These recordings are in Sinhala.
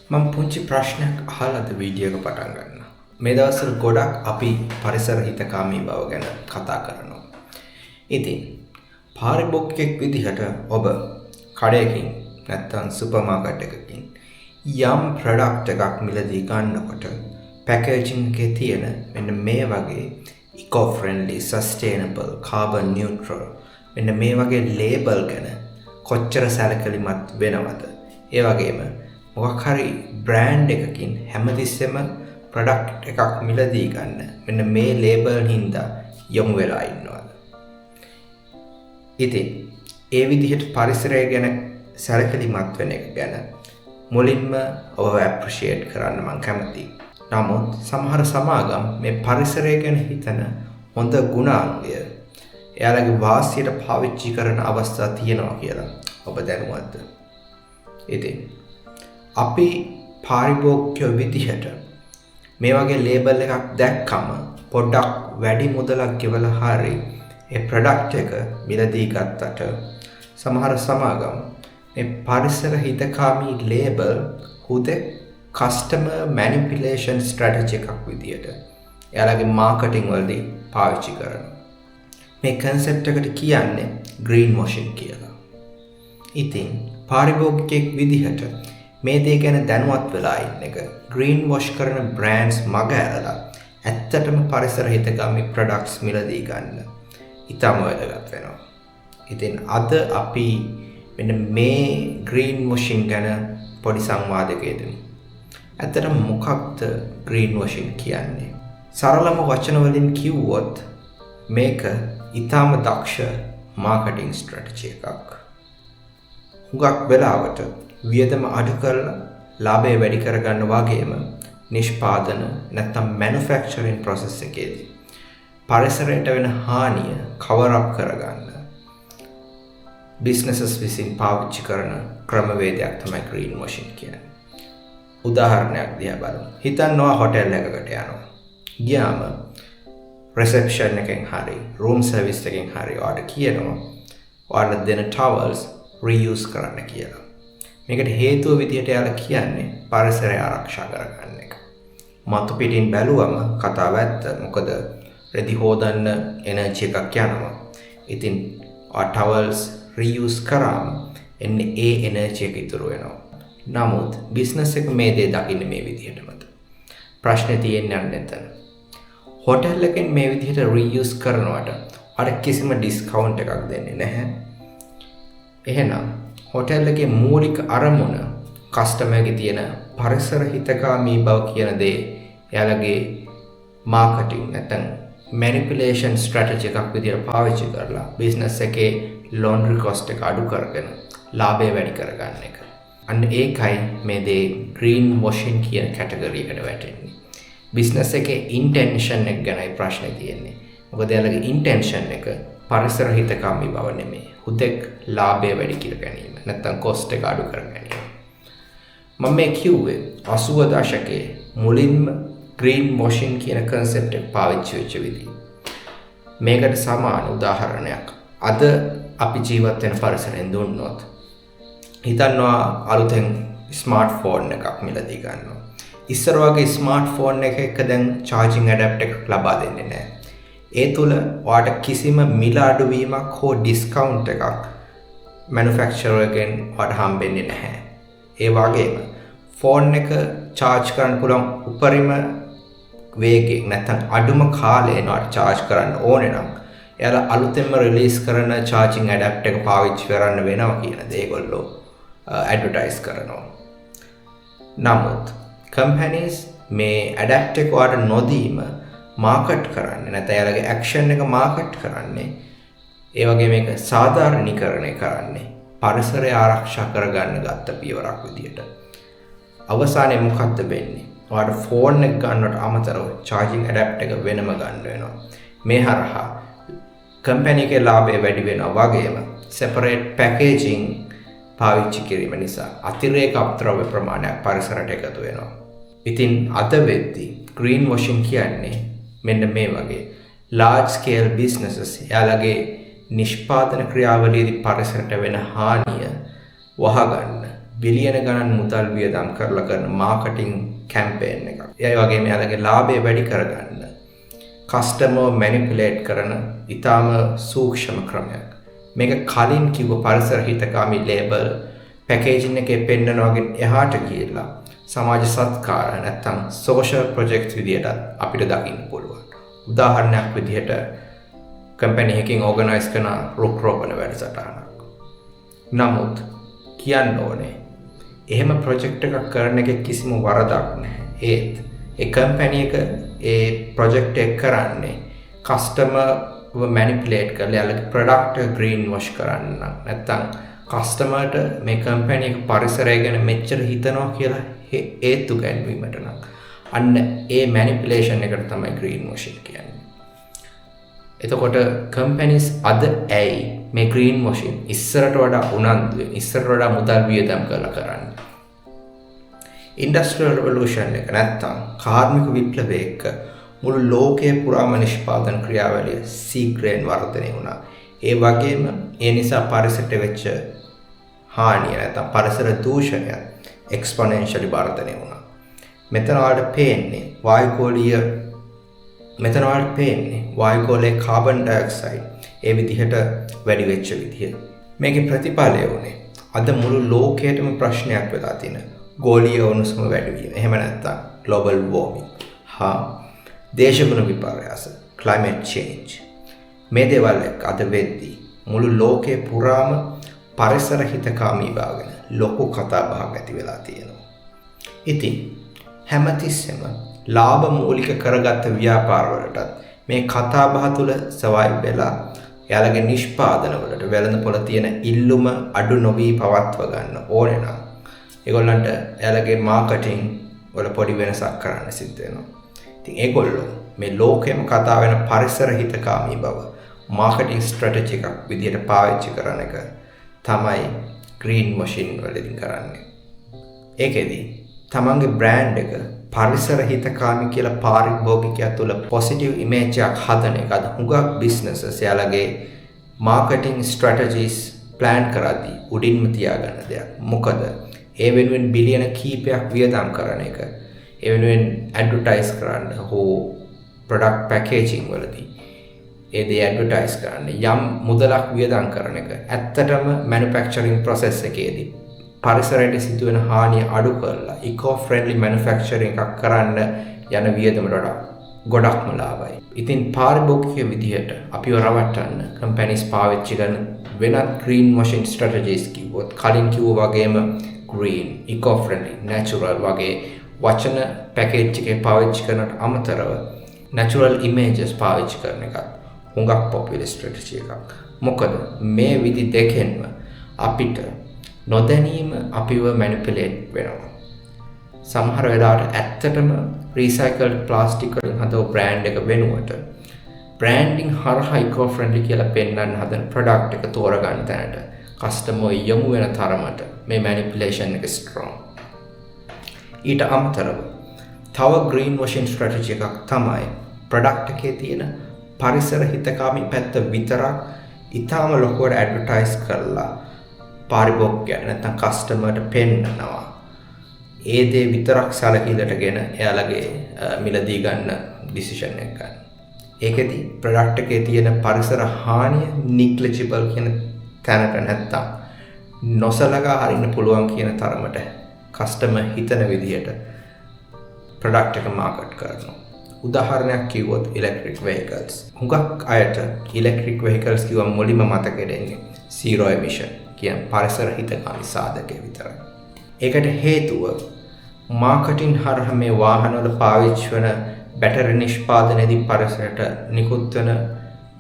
මම පුංචි ප්‍රශ්නයක් අහලාද වීඩියෝ එක පටන් ගන්න. මේ දවස්වල ගොඩක් අපි පරිසර හිතකාමී බව ගැන කතා කරනවා. ඉතින් පාරිභෝගිකයෙක් විදිහට ඔබ කඩයකින් නැත්නම් සුපර් මාකට් එකකින් යම් ප්‍රොඩක්ට් එකක් මිලදී ගන්නකොට පැකේජින් එකේ තියෙන මෙන්න මේ වගේ eco friendly, sustainable, carbon neutral මෙන්න මේ වගේ ලේබල් ගැන කොච්චර සැලකිලිමත් වෙනවද? ඒ වගේම මොකක් හරි බ්‍රෑන්ඩ් එකකින් හැමතිස්සෙම ප්‍රොඩක්ට් එකක් මිලදී ගන්න මෙන්න මේ ලේබල් හින්දා යොමු වෙලා ඉන්නවද? ඉතින් ඒ විදිහට පරිසරය ගැන සැලකිලිමත් වෙන එක ගැන මුලින්ම ඔබව ඇප්‍රීෂিয়েට් කරන්න මම කැමතියි. නමුත් සමහර සමාගම් මේ පරිසරය ගැන හිතන හොඳ ගුණාංගය එයාලගේ වාසියට පාවිච්චි කරන අවස්ථා තියෙනවා කියලා ඔබ දැනුවත්ද? ඉතින් අපි පාරිභෝගිකයෝ විදිහට මේ වගේ ලේබල් එකක් දැක්කම පොඩ්ඩක් වැඩි මුදලක් ගෙවලා හරි ඒ ප්‍රොඩක්ට් එක මිලදී ගත්තට සමහර සමාගම් මේ පරිසර හිතකාමී ලේබල් හුදෙක් කස්ටමර් මැනිපියුලේෂන් ස්ට්‍රැටජි එකක් විදිහට එයාලගේ මාකටිං වලදී පාවිච්චි කරනවා. මේ කන්සෙප්ට් එකට කියන්නේ ග්‍රීන් වොෂින් කියලා. ඉතින් පාරිභෝගිකයෙක් විදිහට මේ දේ ගැන දැනුවත් වෙලා ඉන්න එක ග්‍රීන් වොෂ් කරන බ්‍රෑන්ඩ්ස් මග ඇරලා ඇත්තටම පරිසර හිතකාමී ප්‍රොඩක්ට්ස් මිලදී ගන්න ඉතාම වැදගත් වෙනවා. ඉතින් අද අපි මෙන්න මේ ග්‍රීන් වොෂින් ගැන පොඩි සංවාදයක යෙදමු. ඇත්තටම මොකක්ද ග්‍රීන් වොෂින් කියන්නේ? සරලම වචන වලින් කිව්වොත් මේක ඉතාම දක්ෂ මාකටිං ස්ට්‍රැටජි එකක්. හුඟක් වෙලාවට වියදම අඩු කරලා ලාභය වැඩි කරගන්න වගේම නිෂ්පාදන නැත්නම් මැනුෆැක්චරින් ප්‍රොසෙස් එකේදී පරිසරයට වෙන හානිය කවර් අප් කරගන්න බිස්නසස් විසින් පාවිච්චි කරන ක්‍රමවේදයක් තමයි ග්‍රීන් වොෂින් කියන්නේ. උදාහරණයක් දිහා බලමු. හිතන්නවා හොටෙල් එකකට යනවා. ගියාම රිසෙප්ෂන් එකෙන් හරි රූම් සර්විස් එකෙන් හරි ඔයාලට කියනවා ඔයාලට දෙන ටවල්ස් රීයුස් කරන්න කියලා. මේකට හේතුව විදිහට යාලා කියන්නේ පරිසරය ආරක්ෂා කරගන්න එක. මතු පිටින් බැලුවම කතාව ඇත්ත. මොකද රෙදි හොදන්න එනර්ජි එකක් යනවා. ඉතින් ටවල්ස් රීයුස් කරාම එන්නේ ඒ එනර්ජි එක ඉතුරු වෙනවා. නමුත් බිස්නස් එක මේ දේ දකින්නේ මේ විදිහටමද? ප්‍රශ්නේ තියෙන්නේ අන්න එතන. හොටෙල් එකෙන් මේ විදිහට රීයුස් කරනවට අර කිසිම ඩිස්කවුන්ට් එකක් දෙන්නේ නැහැ. එහෙනම් හොටෙල් එකේ මූලික අරමුණ කස්ටමර්ගේ තියෙන පරිසර හිතකාමී බව කියන දේ එයාලගේ මාකටිං නැත්නම් මැනිපියුලේෂන් ස්ට්‍රැටජි එකක් විදිහට පාවිච්චි කරලා බිස්නස් එකේ ලොන්ඩ්‍රි කොස්ට් එක අඩු කරගෙන ලාභය වැඩි කරගන්න එක. අන්න ඒකයි මේ දේ ග්‍රීන් වොෂින් කියන කැටගරි එකට වැටෙන්නේ. බිස්නස් එකේ ඉන්ටෙන්ෂන් එක ගැනයි ප්‍රශ්නේ තියෙන්නේ. මොකද එයාලගේ ඉන්ටෙන්ෂන් එක පරිසර හිතකාමී බව නෙමෙයි. හුදෙක් ලාභය වැඩි කර ගැනීම. නැත්නම් කොස්ට් එක අඩු කර ගැනීම. මම මේ කිව්වේ 80 දශකයේ මුලින්ම ග්‍රීන් වොෂින් කියන කන්සෙප්ට් එක පාවිච්චි වෙච්ච විදිහ. මේකට සමාන උදාහරණයක් අද අපි ජීවත් වෙන පරිසරයෙන් දුන්නොත් හිතන්නවා අලුතෙන් ස්මාර්ට්ෆෝන් එකක් මිලදී ගන්නවා. ඉස්සර වගේ ස්මාර්ට්ෆෝන් එකක දැන් charging adapter එකක් ලබා දෙන්නේ නැහැ. ඒ තුල ඔයාට කිසිම මිල අඩුවීමක් හෝ ඩිස්කවුන්ට් එකක් මැනුෆැක්චරර් එකෙන් ඔයාට හම්බෙන්නේ නැහැ. ඒ වගේම ෆෝන් එක charge කරන්න පුළුවන් උපරිම වේගයෙන් නැත්නම් අඩුම කාලයෙන් ඔයාට charge කරන්න ඕනේ නම් එයාලා අලුතෙන්ම රිලීස් කරන charging adapter එක පාවිච්චි කරන්න වෙනවා කියන දේ ඒගොල්ලෝ ඇඩ්වර්ටයිස් කරනවා. නමුත් කම්පැනිස් මේ ඇඩැප්ටර් එක ඔයාට නොදීම මාකට් කරන්නේ නැත්නම් එයාලගේ ඇක්ෂන් එක මාකට් කරන්නේ ඒ වගේ මේක සාධාරණීකරණය කරන්නේ පරිසරය ආරක්ෂා කරගන්න ගත්ත පියවරක් විදියට. අවසානයේ මොකක්ද වෙන්නේ? ඔයාට ෆෝන් එක ගන්නවට අමතරව charging adapter එක වෙනම ගන්න වෙනවා. මේ හරහා කම්පැනි එකේ ලාභය වැඩි වෙනවා වගේම separate packaging පාවිච්චි කිරීම නිසා අතිරේක අපද්‍රව්‍ය ප්‍රමාණයක් පරිසරයට එකතු වෙනවා. ඉතින් අද වෙද්දී green washing කියන්නේ මෙන්න මේ වගේ large scale businesses එයාලගේ නිෂ්පාදන ක්‍රියාවලියේදී පරිසරයට වෙන හානිය වහගන්න බිලියන ගණන් මුදල් වියදම් කරලා කරන මාකටිං කැම්පේන් එකක්. ඒ වගේම යාළගේ ලාභය වැඩි කරගන්න කස්ටමර් මැනිපුලේට් කරන ඊටාම සූක්ෂම ක්‍රමයක්. මේක කලින් කිව්ව පරිසර හිතකාමී ලේබල් පැකේජින් එකේ පෙන්නන වගේ එහාට ගියලා සමාජ සත්කාර නැත්තම් සෝෂල් ප්‍රොජෙක්ට්ස් විදියට අපිට දකින්න පුළුවන්. උදාහරණයක් විදිහට කම්පැනි එකකින් ඕගනයිස් කරන රුක් රෝපණ වැඩසටහනක්. නමුත් කියන්න ඕනේ එහෙම ප්‍රොජෙක්ට් එකක් කරන එක කිසිම වරදක් නැහැ. ඒත් ඒ කම්පැනි එක ඒ ප්‍රොජෙක්ට් එක කරන්නේ කස්ටමර්ව මැනිපුලේට් කරලා යාළුගේ ප්‍රොඩක්ට් එක ග්‍රීන් වොෂ් කරන්න නැත්තම් කස්ටමර්ට මේ කම්පැනි එක පරිසරය ගැන මෙච්චර හිතනවා කියලා ඒත්තු ගැන්වීමට නම් අන්න ඒ මැනිපුලේෂන් එකට තමයි ග්‍රීන් වොෂින් කියන්නේ. එතකොට කම්පැනිස් අද ඇයි මේ ග්‍රීන් වොෂින් ඉස්සරට වඩා උනන්දුවෙන් ඉස්සරට වඩා මුදල් වියදම් කරලා කරන්නේ? ඉන්ඩස්ට්‍රියල් රෙවොලූෂන් එක නැත්තම් කාර්මික විප්ලවය එක්ක මුළු ලෝකයේ පුරාම නිෂ්පාදන ක්‍රියාවලිය සීඝ්‍රයෙන් වර්ධනය වුණා. ඒ වගේම ඒ නිසා පරිසරයට වෙච්ච හානිය නැත්තම් පරිසර දූෂණය එක්ස්පොනෙන්ෂියලි වර්ධනය වුණා. මෙතන වලට පේන්නේ වායුගෝලයේ කාබන් ඩයොක්සයිඩ් ඒ විදිහට වැඩි වෙච්ච විදිය. මේකේ ප්‍රතිඵලය උනේ අද මුළු ලෝකයටම ප්‍රශ්නයක් වෙලා තියෙන ගෝලීය උණුසුම වැඩි වීම. එහෙම නැත්තම් ග්ලෝබල් වෝර්මින්. දේශගුණ විපර්යාස climate change. මේ දේවල් එක්ක අද වෙද්දී මුළු ලෝකේ පුරාම පරිසර හිතකාමී බවගෙන ලොකු කතා බහක් ඇති වෙලා තියෙනවා. ඉතින් හැමතිස්සෙම ලාභ මූලික කරගත්ත ව්‍යාපාරවලටත් මේ කතා බහ තුළ සවයිව් වෙලා යාළගේ නිෂ්පාදන වලට වෙළඳපොළ තියෙන ඉල්ලුම අඩු නොවි පවත්ව ගන්න ඕනේ නම් ඒගොල්ලන්ට යාළගේ මාකටිං වල පොඩි වෙනසක් කරන්න සිද්ධ වෙනවා. ඉතින් ඒගොල්ලෝ මේ ලෝකෙම කතා වෙන පරිසර හිතකාමී බව මාකටිං ස්ට්‍රැටජි එකක් විදිහට පාවිච්චි කරන එක තමයි ග්‍රීන් වොෂින් වලදී කරන්නේ. ඒකෙදි තමන්ගේ බ්‍රෑන්ඩ් එක පරිසර හිතකාමී කියලා පාරිභෝගිකයා තුළ පොසිටිව් ඉමේජ් එකක් හදන එක අද හුඟක් බිස්නසස් යාළගේ මාකටිං ස්ට්‍රැටජිස් ප්ලෑන් කරද්දී උඩින්ම තියාගන්න දෙයක්. මොකද ඒ වෙනුවෙන් බිලියන කීපයක් වියදම් කරන එක ඒ වෙනුවෙන් ඇඩ්වර්ටයිස් කරන්න හෝ ප්‍රොඩක්ට් පැකේජිං වලදී ඒ දේ ඇඩ්වර්ටයිස් කරන්න යම් මුදලක් වියදම් කරන එක ඇත්තටම මැනුෆැක්චරින් ප්‍රොසෙස් එකේදී පරිසරයට සිදුවෙන හානිය අඩු කරලා ඉකෝ ෆ්‍රෙන්ඩ්ලි මැනුෆැක්චරින් එකක් කරන්න යන වියදමට වඩා ගොඩක්ම ලාභයි. ඉතින් පාරිභෝගික විදිහට අපිව රවට්ටන්න කම්පැනිස් පාවිච්චි කරන වෙනත් ග්‍රීන් වොෂින් ස්ට්‍රැටජිස් කිව්වොත් කලින් කිව්ව වගේම green, eco-friendly, natural වගේ වචන පැකේජ් එකේ පාවිච්චි කරනට අමතරව natural images පාවිච්චි කරන එකත් හුඟක් popular strategy එකක්. මොකද මේ විදි දෙකෙන්ම අපිට නොදැනීම අපිව manipulate වෙනවා. සමහර වෙලාවට ඇත්තටම recycled plastic වලින් හදව brand එක වෙනුවට branding හරහා eco-friendly කියලා පෙන්වන්න හදන product එක තෝරගන්න තැනට customer යොමු වෙන තරමට මේ manipulation එක strong. ඊට අමතරව තව green washing strategy එකක් තමයි product එකේ තියෙන පරිසර හිතකාමී පැත්ත විතරක් ඊටාම ලොකුවට advertise කරලා පාරිභෝගිකයට නැත්නම් කස්ටමර්ට පෙන්නනවා. ඒ දේ විතරක් සැලකිලිටගෙන එයාලගේ මිලදී ගන්න ඩිසිෂන් එක ගන්න. ඒකෙදි ප්‍රොඩක්ට් එකේ තියෙන පරිසර හානිය negligible කියන තැනට නැත්තම් නොසලකා හරින්න පුළුවන් කියන තරමට කස්ටමර් හිතන විදිහට ප්‍රොඩක්ට් එක මාකට් කරනවා. උදාහරණයක් කිව්වොත් electric vehicles. හුඟක් අයට electric vehicles කියවම මුලින්ම මතකෙට එන්නේ zero emission කියන පරිසර හිතකාමී සාධකය විතරයි. ඒකට හේතුව මාකටිං හරහා මේ වාහනවල පාවිච්චි වන බැටරි නිෂ්පාදනයේදී පරිසරයට නිකුත් වන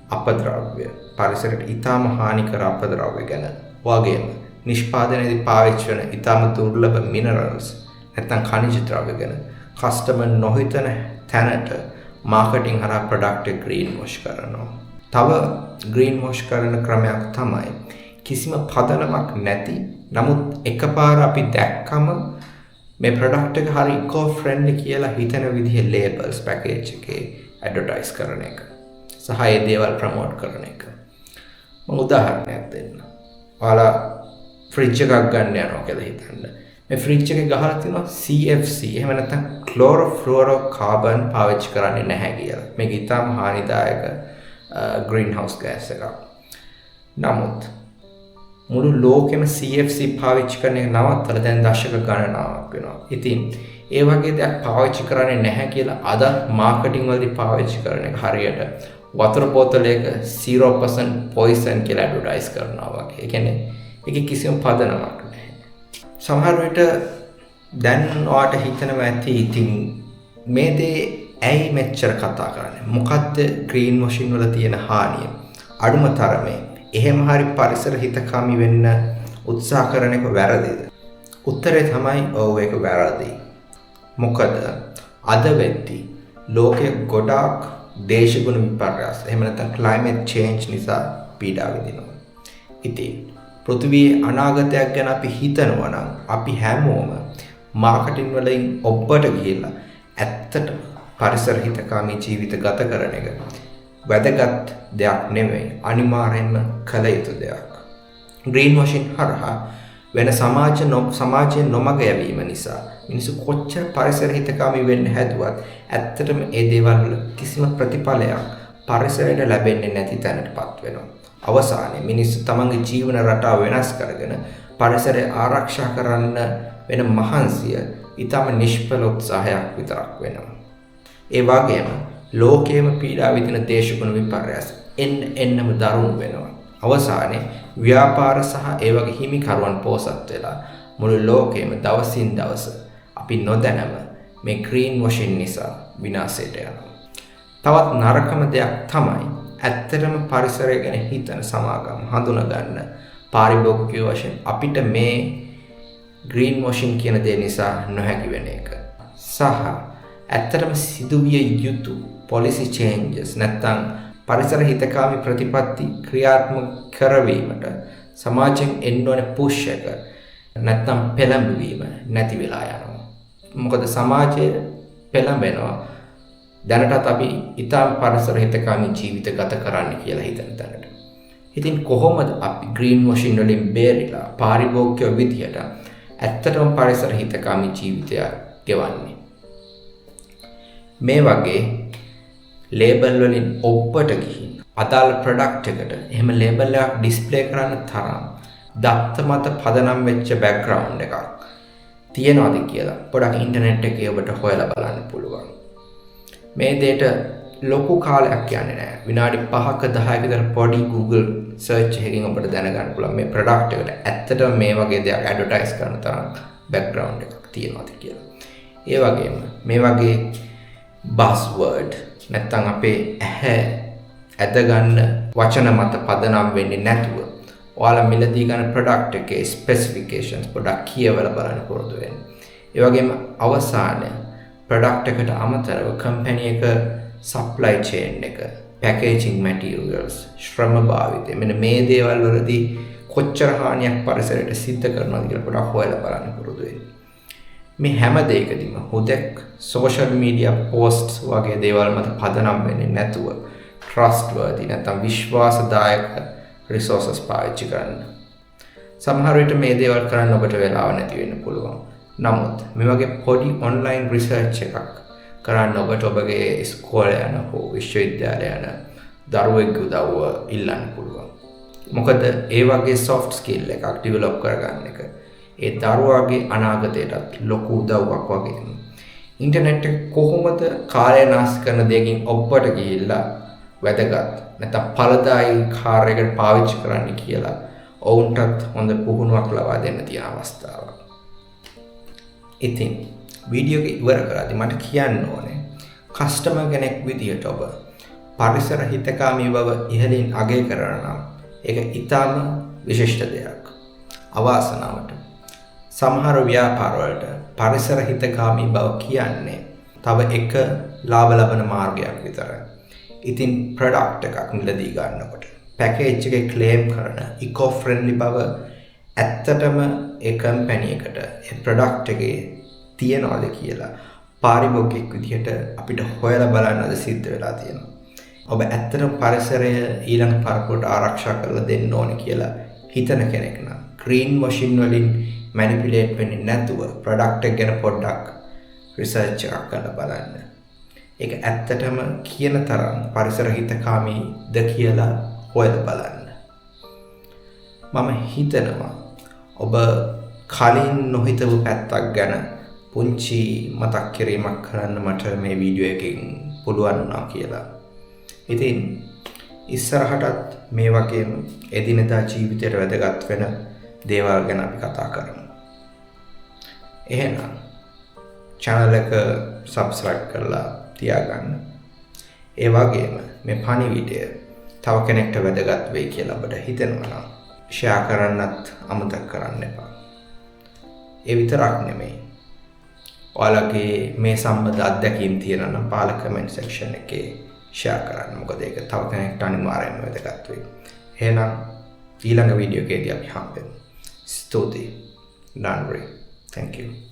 අපද්‍රව්‍ය පරිසරයට ඊටම හානිකර අපද්‍රව්‍ය ගැන වගේම නිෂ්පාදනයේදී පාවිච්චි වන ඊටම දුර්ලභ මිනරල්ස් නැත්නම් ඛනිජ ද්‍රව්‍ය ගැන කස්ටමර් නොහිතන තැනට මාකටිං හරහා ප්‍රොඩක්ට් එක ග්‍රීන් වොෂ් කරනවා. තව ග්‍රීන් වොෂ් කරන ක්‍රමයක් තමයි කිසිම පදනමක් නැති නමුත් එකපාර අපි දැක්කම මේ ප්‍රොඩක්ට් එක හරි ඉකෝ ෆ්‍රෙන්ඩ්ලි කියලා හිතන විදිහේ ලේබල්ස් පැකේජ් එකේ ඇඩ්වර්ටයිස් කරන එක සහ ඒ දේවල් ප්‍රමෝට් කරන එක. මම උදාහරණයක් දෙන්න. ඔයාලා ෆ්‍රිජ් එකක් ගන්න යනවා කියලා හිතන්න. මේ ෆ්‍රිජ් එකේ ගහලා තියෙනවා CFC එහෙම නැත්නම් ක්ලෝරෝෆ්ලුරෝකාබන් පාවිච්චි කරන්නේ නැහැ කියලා. මේක ඉතාම හානිදායක ග්‍රීන් හවුස් ගෑස් එකක්. නමුත් මුළු ලෝකෙම CFC පාවිච්චි කරන එක නවත්තලා දැන් දශක ගණනාවක් වෙනවා. ඉතින් ඒ වගේ දෙයක් පාවිච්චි කරන්නේ නැහැ කියලා අද මාකටිං වලදී පාවිච්චි කරන එක හරියට වතුර බෝතලයක 0% poison කියලා ඇඩ්වර්ටයිස් කරනවා වගේ. ඒ කියන්නේ ඒකේ කිසිම පදනමක් නැහැ. සමහර විට දැන් ඔයාට හිතනවා ඇති ඉතින් මේ දේ ඇයි මෙච්චර කතා කරන්නේ? මොකද්ද ග්‍රීන් වොෂින් වල තියෙන හානිය? අඩුම තරමේ එහෙම හරි පරිසර හිතකාමී වෙන්න උත්සාහ කරන එක වැරදිද? උත්තරේ තමයි ඔව් ඒක වැරදි. මොකද අද වෙද්දී ලෝකයේ ගොඩාක් දේශගුණ විපර්යාස එහෙම නැත්නම් climate change නිසා පීඩා විඳිනවා. ඉතින් පෘථිවියේ අනාගතයක් ගැන අපි හිතනවා නම් අපි හැමෝම මාකටිං වලින් ඔබට ගිහිල්ලා ඇත්තට පරිසර හිතකාමී ජීවිත ගත කරන එක වැදගත් දෙයක් නෙවෙයි, අනිවාර්යෙන්ම කළ යුතු දෙයක්. ග්‍රීන් වොෂින් හරහා වෙන සමාජයේ නොමග යැවීම නිසා මිනිස්සු කොච්චර පරිසර හිතකාමී වෙන්න හැදුවත් ඇත්තටම ඒ දේවල් වල කිසිම ප්‍රතිඵලයක් පරිසරයට ලැබෙන්නේ නැති තැනටපත් වෙනවා. අවසානයේ මිනිස්සු තමන්ගේ ජීවන රටාව වෙනස් කරගෙන පරිසරය ආරක්ෂා කරන්න වෙන මහන්සිය ඊටම නිෂ්ඵල උත්සාහයක් විතරක් වෙනවා. ඒ වගේම ලෝකයේම පීඩා විඳින දේශගුණ විපර්යාස එන්නම දරුණු වෙනවා. අවසානයේ ව්‍යාපාර සහ ඒ වගේ හිමිකරුවන් පෝසත් වෙලා මුළු ලෝකෙම දවසින් දවස අපි නොදැනම මේ ග්‍රීන් වොෂින් නිසා විනාශයට යනවා. තවත් නරකම දෙයක් තමයි ඇත්තටම පරිසරය ගැන හිතන සමාගම් හඳුනගන්න පාරිභෝගික වශයෙන් අපිට මේ ග්‍රීන් වොෂින් කියන දේ නිසා නොහැකි වෙන එක. සහ ඇත්තටම සිදුවිය යුතු policy changes නැත්නම් පරිසර හිතකාමී ප්‍රතිපත්ති ක්‍රියාත්මක කරවීමට සමාජයෙන් එන්න ඕන පුෂ් එක නැත්නම් පෙළඹවීම නැති වෙලා යනවා. මොකද සමාජයේ පෙළඹෙනවා දැනටත් අපි ඊටම පරිසර හිතකාමී ජීවිත ගත කරන්න කියලා හිතන තැනට. ඉතින් කොහොමද අපි ග්‍රීන් වොෂින් වලින් බේරිලා පාරිභෝගික විදියට ඇත්තටම පරිසර හිතකාමී ජීවිතය ගෙවන්නේ? මේ වගේ ලේබල් වලින් ඔබට ගිහින් අදාළ ප්‍රොඩක්ට් එකට එහෙම ලේබල් එකක් ඩිස්ප්ලේ කරන්න තරම් දත්ත මත පදනම් වෙච්ච බෑග්ග්‍රවුන්ඩ් එකක් තියනවාද කියලා පොඩක් ඉන්ටර්නෙට් එකේ ඔබට හොයලා බලන්න පුළුවන්. මේ දෙයට ලොකු කාලයක් යන්නේ නැහැ. විනාඩි 5ක 10ක විතර පොඩි Google search එකකින් ඔබට දැනගන්න පුළුවන් මේ ප්‍රොඩක්ට් එකට ඇත්තටම මේ වගේ දෙයක් ඇඩ්වර්ටයිස් කරන තරම් බෑග්ග්‍රවුන්ඩ් එකක් තියනවාද කියලා. ඒ වගේම මේ වගේ buzzword නැත්තම් අපේ ඇහැ ඇදගන්න වචන මත පදනම් වෙන්නේ නැතුව ඔයාලා මිලදී ගන්න ප්‍රොඩක්ට් එකේ ස්පෙસિෆිකේෂන්ස් පොඩ්ඩක් කියවලා බලන්න පුරුදු වෙන්න. ඒ වගේම අවසානයේ ප්‍රොඩක්ට් එකට අමතරව කම්පැනි එක සප්ලයි චේන් එක, පැකේජින් මැටීරියල්ස්, ශ්‍රම භාවිතය මෙන්න මේ දේවල් වලදී කොච්චර හානියක් පරිසරයට සිද්ධ කරනවද කියලා පොඩ්ඩක් හොයලා බලන්න පුරුදු වෙන්න. මේ හැම දෙයකදීම හුදෙක් සෝෂල් මීඩියා පෝස්ට්ස් වගේ දේවල් මත පදනම් වෙන්නේ නැතුව trustworthy නැත්නම් විශ්වාසදායක resources පාවිච්චි කරන්න. සමහර විට මේ දේවල් කරන්න ඔබට වෙලාව නැති වෙන්න පුළුවන්. නමුත් මේ වගේ පොඩි online research එකක් කරන්න ඔබට ඔබගේ ඉස්කෝලේ යන හෝ විශ්වවිද්‍යාලය යන දරුවෙක්ගේ උදව්ව ඉල්ලන්න පුළුවන්. මොකද ඒ වගේ soft skill එකක් develop කරගන්න එක ඒ දරුවාගේ අනාගතයටත් ලොකු උදව්වක් වගේ. ඉන්ටර්නෙට් එක කොහොමද කාලය නාස්ති කරන දෙයකින් ඔබට ගිහිල්ලා වැදගත් නැත්නම් ඵලදායී කාර්යයකට පාවිච්චි කරන්න කියලා ඔවුන්ටත් හොඳ පුහුණුවක් ලබා දෙන්න තියෙන අවස්ථාවක්. ඉතින් වීඩියෝ එක ඉවර කරද්දී මට කියන්න ඕනේ කස්ටමර් කෙනෙක් විදියට ඔබ පරිසර හිතකාමී බව ඉහළින් අගය කරනවා නම් ඒක ඊටාම විශිෂ්ට දෙයක්. අවාසනාවට සමහර ව්‍යාපාරවලට පරිසර හිතකාමී බව කියන්නේ තව එක ලාභ ලබන මාර්ගයක් විතරයි. ඉතින් ප්‍රොඩක්ට් එකක් මිලදී ගන්නකොට පැකේජ් එකේ ක්ලේම් කරන ඉකෝ ෆ්‍රෙන්ඩ්ලි බව ඇත්තටම ඒ කම්පැනි එකට ඒ ප්‍රොඩක්ට් එකේ තියනවාද කියලා පාරිභෝගික විදියට අපිට හොයලා බලන්නද සිද්ධ වෙලා තියෙනවා. ඔබ ඇත්තටම පරිසරය ඊළඟ පරපුරට ආරක්ෂා කරලා දෙන්න ඕනේ කියලා හිතන කෙනෙක් නම් green washing වලින් manipulate වෙන්නේ නැතුව product එක ගැන පොඩ්ඩක් research එකක් කරලා බලන්න. ඒක ඇත්තටම කියන තරම් පරිසර හිතකාමීද කියලා හොයලා බලන්න. මම හිතනවා ඔබ කලින් නොහිතපු පැත්තක් ගැන පුංචි මතක් කිරීමක් කරන්න මට මේ වීඩියෝ එකෙන් පුළුවන් වුණා කියලා. ඉතින් ඉස්සරහටත් මේ වගේම එදිනෙදා ජීවිතයට වැදගත් වෙන දේවල් ගැන අපි කතා කරමු. එහෙනම් channel එක subscribe කරලා තියාගන්න. ඒ වගේම මේ පණිවිඩය තව කෙනෙක්ට වැදගත් වෙයි කියලා ඔබට හිතෙනවා නම් share කරන්නත් අමතක කරන්න එපා. ඒ විතරක් නෙමෙයි. ඔයාලගේ මේ සම්බන්ධ අත්දැකීම් තියෙනවා නම් පාල comment section එකේ share කරන්න. මොකද ඒක තව කෙනෙක්ට අනිවාර්යයෙන්ම වැදගත් වෙයි. එහෙනම් ඊළඟ වීඩියෝ එකේදී අපි හම්බෙමු. ස්තුතියි. Nandri. Thank you.